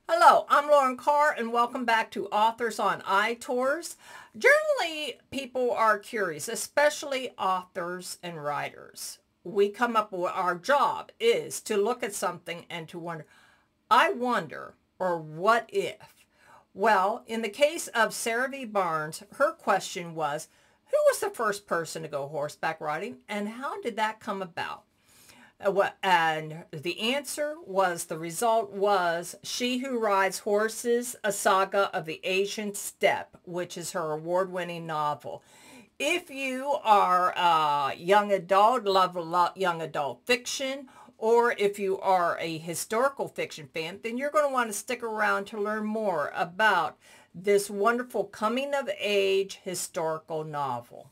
Hello, I'm Lauren Carr and welcome back to Authors on iTours. Generally, people are curious, especially authors and writers. We come up with our job is to look at something and to wonder, I wonder, or what if? Well, in the case of Sarah V. Barnes, her question was, who was the first person to go horseback riding and how did that come about? And the answer was, the result was She Who Rides Horses, A Saga of the Ancient Steppe, which is her award-winning novel. If you are a young adult, love young adult fiction, or if you are a historical fiction fan, then you're going to want to stick around to learn more about this wonderful coming-of-age historical novel.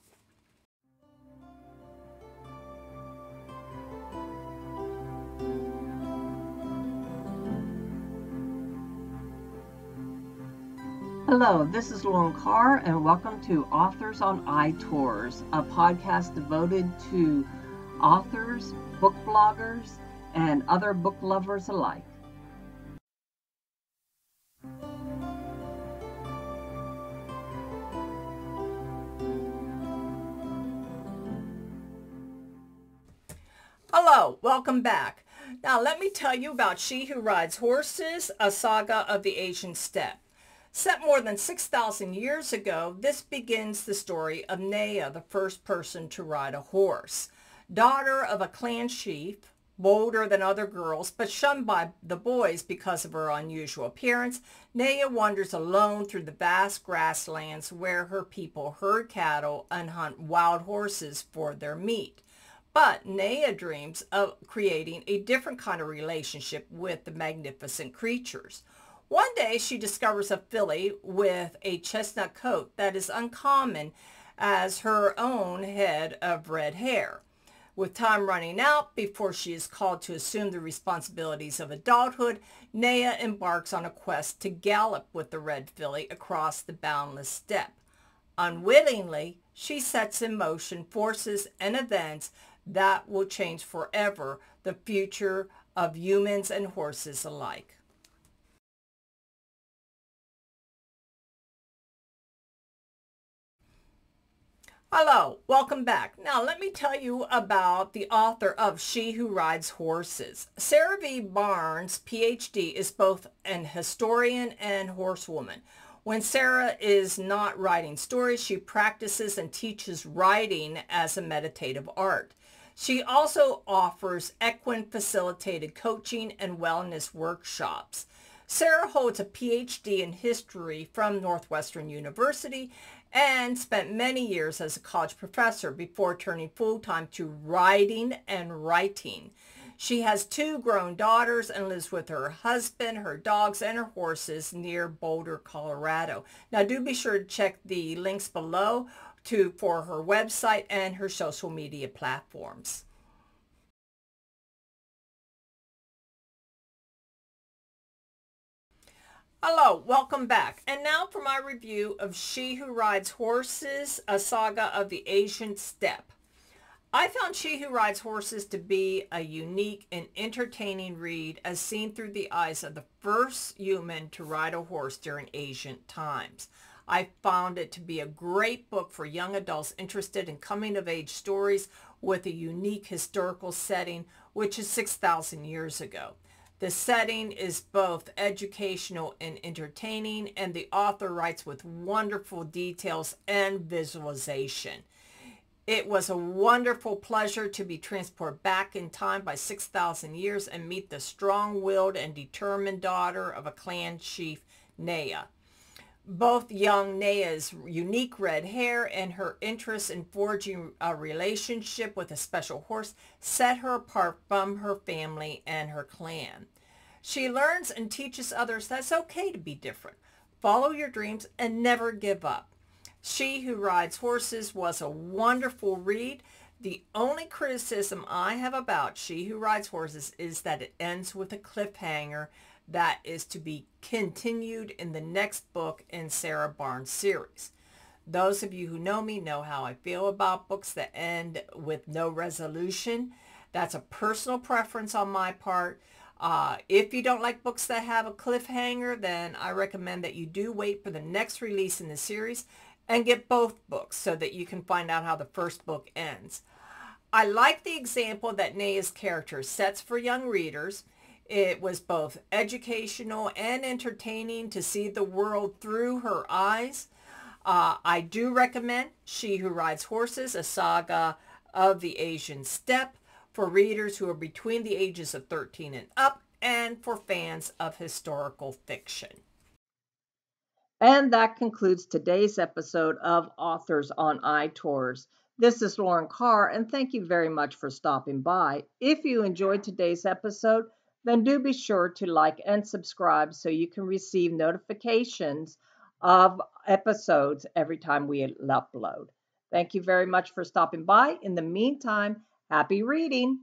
Hello, this is Lauren Carr, and welcome to Authors on iTours, a podcast devoted to authors, book bloggers, and other book lovers alike. Hello, welcome back. Now let me tell you about She Who Rides Horses, A Saga of the Ancient Steppe. Set more than 6,000 years ago, this begins the story of Nea, the first person to ride a horse. Daughter of a clan chief, bolder than other girls, but shunned by the boys because of her unusual appearance, Nea wanders alone through the vast grasslands where her people herd cattle and hunt wild horses for their meat. But Nea dreams of creating a different kind of relationship with the magnificent creatures. One day she discovers a filly with a chestnut coat that is uncommon as her own head of red hair. With time running out before she is called to assume the responsibilities of adulthood, Nea embarks on a quest to gallop with the red filly across the boundless steppe. Unwittingly, she sets in motion forces and events that will change forever the future of humans and horses alike. Hello, welcome back. Now let me tell you about the author of She Who Rides Horses. Sarah V. Barnes, PhD, is both an historian and horsewoman. When Sarah is not writing stories, she practices and teaches writing as a meditative art. She also offers equine facilitated coaching and wellness workshops. Sarah holds a PhD in history from Northwestern University and spent many years as a college professor before turning full-time to writing and writing. She has 2 grown daughters and lives with her husband, her dogs, and her horses near Boulder, Colorado. Now do be sure to check the links below for her website and her social media platforms. Hello, welcome back. And now for my review of She Who Rides Horses, A Saga of the Ancient Steppe. I found She Who Rides Horses to be a unique and entertaining read as seen through the eyes of the first human to ride a horse during ancient times. I found it to be a great book for young adults interested in coming-of-age stories with a unique historical setting, which is 6,000 years ago. The setting is both educational and entertaining, and the author writes with wonderful details and visualization. It was a wonderful pleasure to be transported back in time by 6,000 years and meet the strong-willed and determined daughter of a clan chief, Nea. Both young Nea's unique red hair and her interest in forging a relationship with a special horse set her apart from her family and her clan. She learns and teaches others that it's okay to be different. Follow your dreams and never give up. She Who Rides Horses was a wonderful read. The only criticism I have about She Who Rides Horses is that it ends with a cliffhanger that is to be continued in the next book in Sarah Barnes' series. Those of you who know me know how I feel about books that end with no resolution. That's a personal preference on my part. If you don't like books that have a cliffhanger, then I recommend that you do wait for the next release in the series and get both books so that you can find out how the first book ends. I like the example that Nea's character sets for young readers. It was both educational and entertaining to see the world through her eyes. I do recommend She Who Rides Horses, a saga of the Asian steppe, for readers who are between the ages of 13 and up, and for fans of historical fiction. And that concludes today's episode of Authors on iTours. This is Lauren Carr, and thank you very much for stopping by. If you enjoyed today's episode, then do be sure to like and subscribe so you can receive notifications of episodes every time we upload. Thank you very much for stopping by. In the meantime, happy reading.